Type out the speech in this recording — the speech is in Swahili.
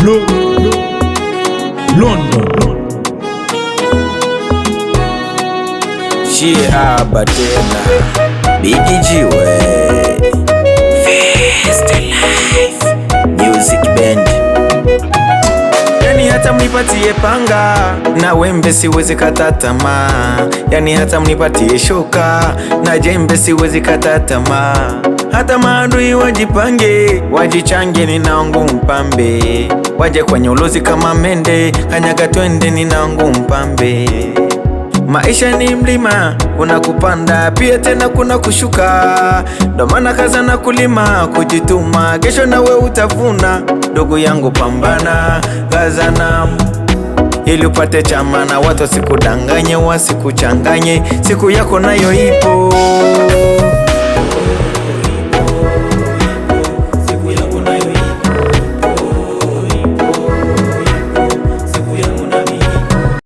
London. Shie haba tena Bigi Jiwe Fest Life Music Band. Yani hata mnipatie panga na wembe siwezi kata tamaa. Yani hata mnipatie shoka na jembe siwezi kata tamaa. Hata maadui wajipange, wajichange, ninaangu mpambe. Waje kwenye ulozi kama mende, kanyaga twende, ninaangu mpambe. Maisha ni mlima, kuna kupanda pia tena kuna kushuka. Ndo maana kaza na kulima, kujituma, kesho nawe utavuna. Ndugu yangu pambana, kaza na ili upate chama na watu wasikudanganye, wasikuchanganye, siku yako nayo ipo.